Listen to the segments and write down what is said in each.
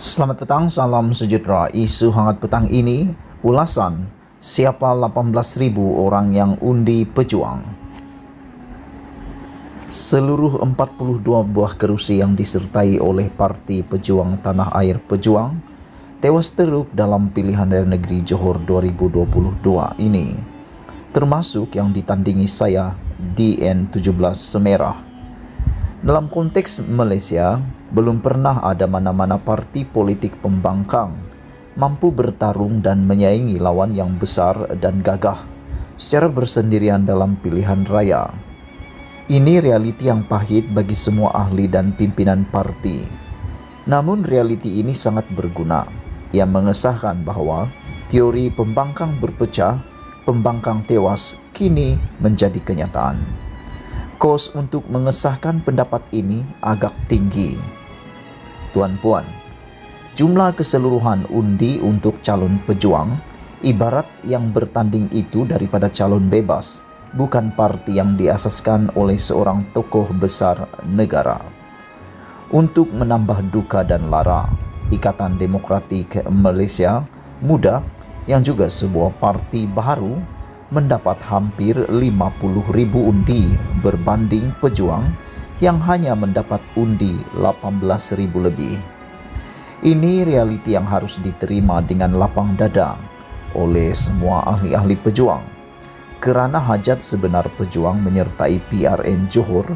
Selamat petang, salam sejahtera. Isu hangat petang ini, ulasan siapa 18.000 orang yang undi pejuang. Seluruh 42 buah kerusi yang disertai oleh Parti Pejuang Tanah Air Pejuang tewas teruk dalam pilihan raya negeri Johor 2022 ini, termasuk yang ditandingi saya DN17 Semerah. Dalam konteks Malaysia, belum pernah ada mana-mana parti politik pembangkang mampu bertarung dan menyaingi lawan yang besar dan gagah secara bersendirian dalam pilihan raya. Ini realiti yang pahit bagi semua ahli dan pimpinan parti. Namun realiti ini sangat berguna. Ia mengesahkan bahawa teori pembangkang berpecah, pembangkang tewas kini menjadi kenyataan. Kos untuk mengesahkan pendapat ini agak tinggi. Tuan-puan, jumlah keseluruhan undi untuk calon pejuang ibarat yang bertanding itu daripada calon bebas, bukan parti yang diasaskan oleh seorang tokoh besar negara. Untuk menambah duka dan lara, Ikatan Demokratik Malaysia Muda yang juga sebuah parti baru mendapat hampir 50.000 undi berbanding pejuang yang hanya mendapat undi 18.000 lebih. Ini realiti yang harus diterima dengan lapang dada oleh semua ahli-ahli pejuang, kerana hajat sebenar pejuang menyertai PRN Johor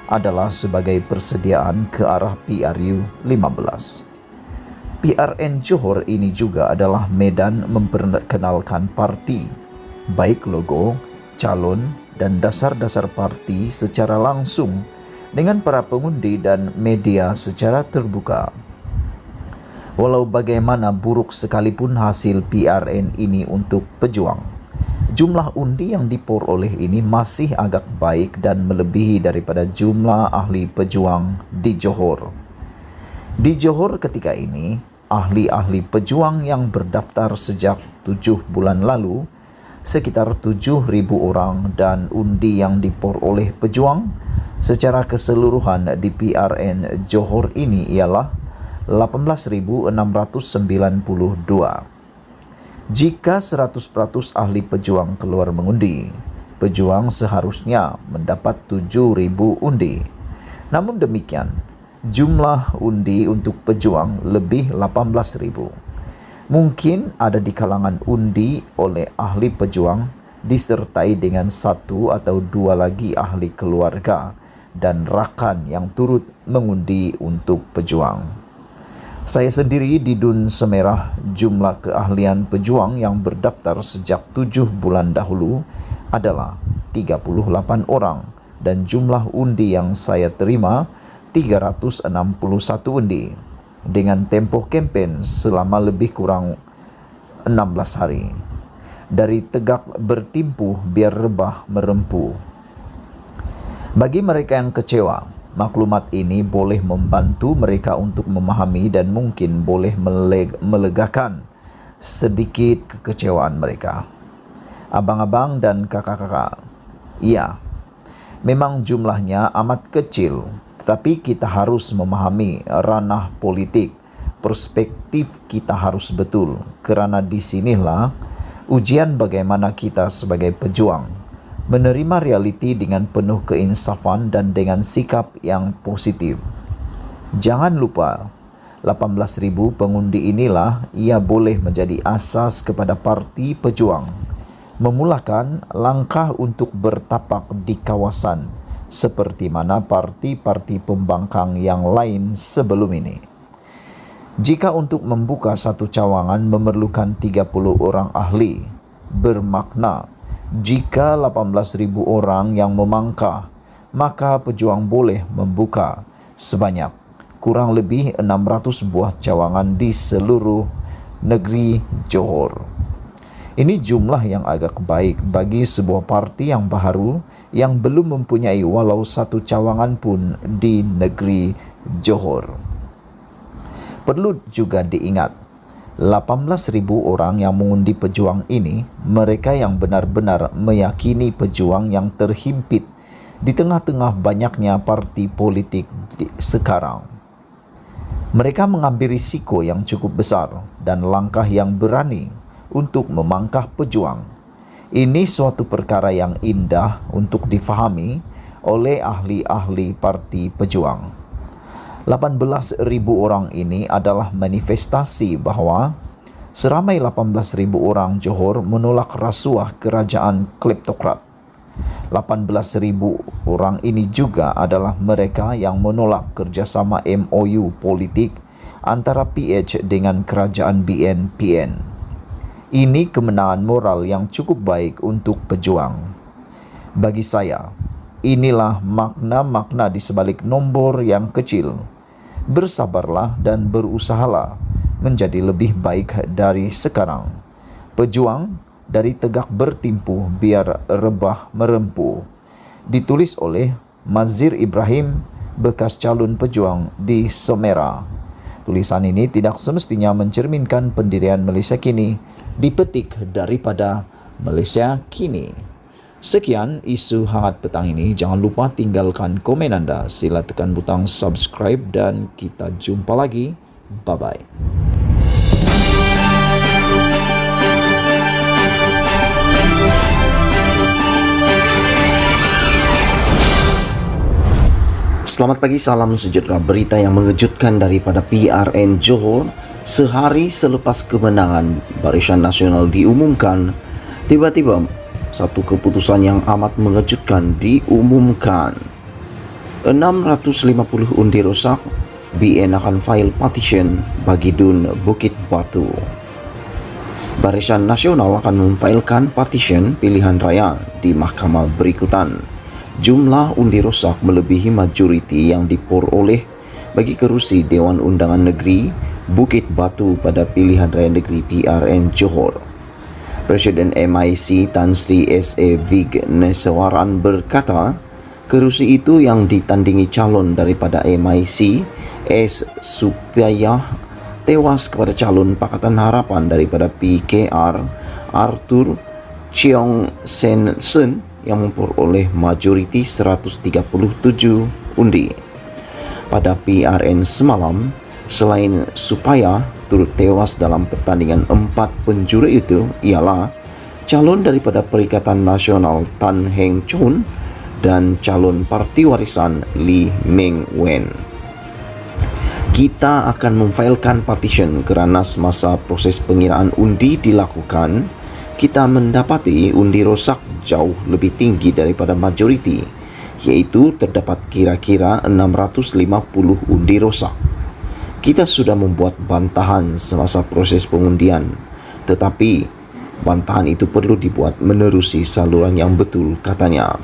adalah sebagai persediaan ke arah PRU 15. PRN Johor ini juga adalah medan memperkenalkan parti, baik logo, calon dan dasar-dasar parti secara langsung dengan para pengundi dan media secara terbuka. Walau bagaimana buruk sekalipun hasil PRN ini untuk pejuang, jumlah undi yang diperoleh ini masih agak baik dan melebihi daripada jumlah ahli pejuang di Johor. Di Johor ketika ini, ahli-ahli pejuang yang berdaftar sejak 7 bulan lalu sekitar 7.000 orang, dan undi yang diperoleh pejuang secara keseluruhan di PRN Johor ini ialah 18.692. Jika 100% ahli pejuang keluar mengundi, pejuang seharusnya mendapat 7.000 undi. Namun demikian, jumlah undi untuk pejuang lebih 18.000. Mungkin ada di kalangan undi oleh ahli pejuang disertai dengan 1 atau 2 lagi ahli keluarga dan rakan yang turut mengundi untuk pejuang. Saya sendiri di Dun Semerah, jumlah keahlian pejuang yang berdaftar sejak 7 bulan dahulu adalah 38 orang dan jumlah undi yang saya terima 361 undi. Dengan tempoh kempen selama lebih kurang 16 hari. Dari tegak bertimpuh biar rebah merempuh. Bagi mereka yang kecewa, maklumat ini boleh membantu mereka untuk memahami dan mungkin boleh melegakan sedikit kekecewaan mereka. Abang-abang dan kakak-kakak, ya, memang jumlahnya amat kecil, tetapi kita harus memahami ranah politik. Perspektif kita harus betul, kerana di sinilah ujian bagaimana kita sebagai pejuang menerima realiti dengan penuh keinsafan dan dengan sikap yang positif. Jangan lupa, 18.000 pengundi inilah ia boleh menjadi asas kepada parti pejuang memulakan langkah untuk bertapak di kawasan seperti mana parti-parti pembangkang yang lain sebelum ini. Jika untuk membuka satu cawangan memerlukan 30 orang ahli, bermakna jika 18.000 orang yang memangkah, maka pejuang boleh membuka sebanyak kurang lebih 600 buah cawangan di seluruh negeri Johor. Ini jumlah yang agak baik bagi sebuah parti yang baru yang belum mempunyai walau satu cawangan pun di negeri Johor. Perlu juga diingat, 18.000 orang yang mengundi pejuang ini, mereka yang benar-benar meyakini pejuang yang terhimpit di tengah-tengah banyaknya parti politik sekarang. Mereka mengambil risiko yang cukup besar dan langkah yang berani untuk memangkah pejuang. Ini suatu perkara yang indah untuk difahami oleh ahli-ahli Parti Pejuang. 18,000 orang ini adalah manifestasi bahawa seramai 18,000 orang Johor menolak rasuah kerajaan kleptokrat. 18,000 orang ini juga adalah mereka yang menolak kerjasama MOU politik antara PH dengan kerajaan BN-PN. Ini kemenangan moral yang cukup baik untuk pejuang. Bagi saya, inilah makna-makna di sebalik nombor yang kecil. Bersabarlah dan berusahalah menjadi lebih baik dari sekarang. Pejuang dari tegak bertimpu biar rebah merempu. Ditulis oleh Mazir Ibrahim, bekas calon pejuang di Somera. Tulisan ini tidak semestinya mencerminkan pendirian Malaysia kini, dipetik daripada Malaysia kini. Sekian isu hangat petang ini. Jangan lupa tinggalkan komen anda. Sila tekan butang subscribe dan kita jumpa lagi. Bye-bye. Selamat pagi, salam sejahtera. Berita yang mengejutkan daripada PRN Johor. Sehari selepas kemenangan Barisan Nasional diumumkan, tiba-tiba satu keputusan yang amat mengejutkan diumumkan. 650 undi rosak, BN akan file petition bagi Dun Bukit Batu. Barisan Nasional akan memfailkan petition pilihan raya di mahkamah berikutan. Jumlah undi rosak melebihi majoriti yang diperoleh bagi kerusi Dewan Undangan Negeri Bukit Batu pada pilihan raya negeri PRN Johor. Presiden MIC Tan Sri S.A. Vignesawaran berkata, kerusi itu yang ditandingi calon daripada MIC S. Supaya tewas kepada calon Pakatan Harapan daripada PKR Arthur Cheong Sen yang memperoleh majoriti 137 undi. Pada PRN semalam, selain Supaya turut tewas dalam pertandingan 4 penjuru itu ialah calon daripada Perikatan Nasional Tan Heng Chun dan calon Parti Warisan Lee Meng Wen. Kita akan memfailkan petition kerana semasa proses pengiraan undi dilakukan, kita mendapati undi rosak jauh lebih tinggi daripada majoriti, iaitu terdapat kira-kira 650 undi rosak. Kita sudah membuat bantahan semasa proses pengundian, tetapi bantahan itu perlu dibuat menerusi saluran yang betul, katanya.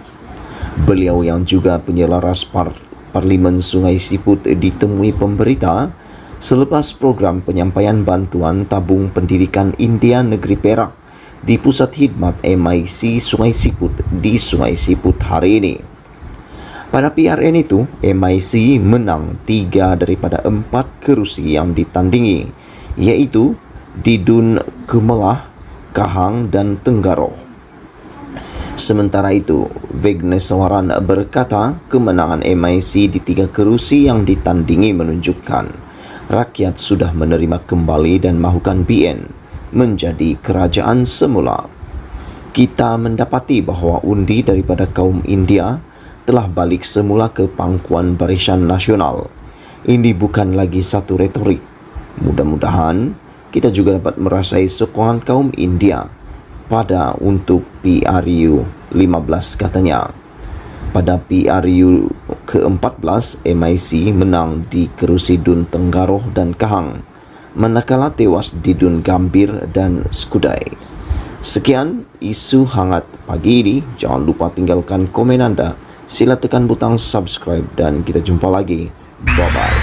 Beliau yang juga penyelaras Parlimen Sungai Siput ditemui pemberita selepas program penyampaian bantuan tabung pendidikan India Negeri Perak di Pusat Khidmat MIC Sungai Siput di Sungai Siput hari ini. Pada PRN itu, MIC menang 3 daripada 4 kerusi yang ditandingi, iaitu di Dun Kemelah, Kahang dan Tenggaroh. Sementara itu, Vignesawaran berkata kemenangan MIC di 3 kerusi yang ditandingi menunjukkan rakyat sudah menerima kembali dan mahukan BN menjadi kerajaan semula. Kita mendapati bahawa undi daripada kaum India telah balik semula ke pangkuan Barisan Nasional. Ini bukan lagi satu retorik. Mudah-mudahan kita juga dapat merasai sokongan kaum India pada untuk PRU 15, katanya. Pada PRU ke-14, MIC menang di kerusi Dun Tenggaroh dan Kahang, manakala tewas di Dun Gambir dan Skudai. Sekian isu hangat pagi ini. Jangan lupa tinggalkan komen anda. Sila tekan butang subscribe dan kita jumpa lagi. Bye-bye.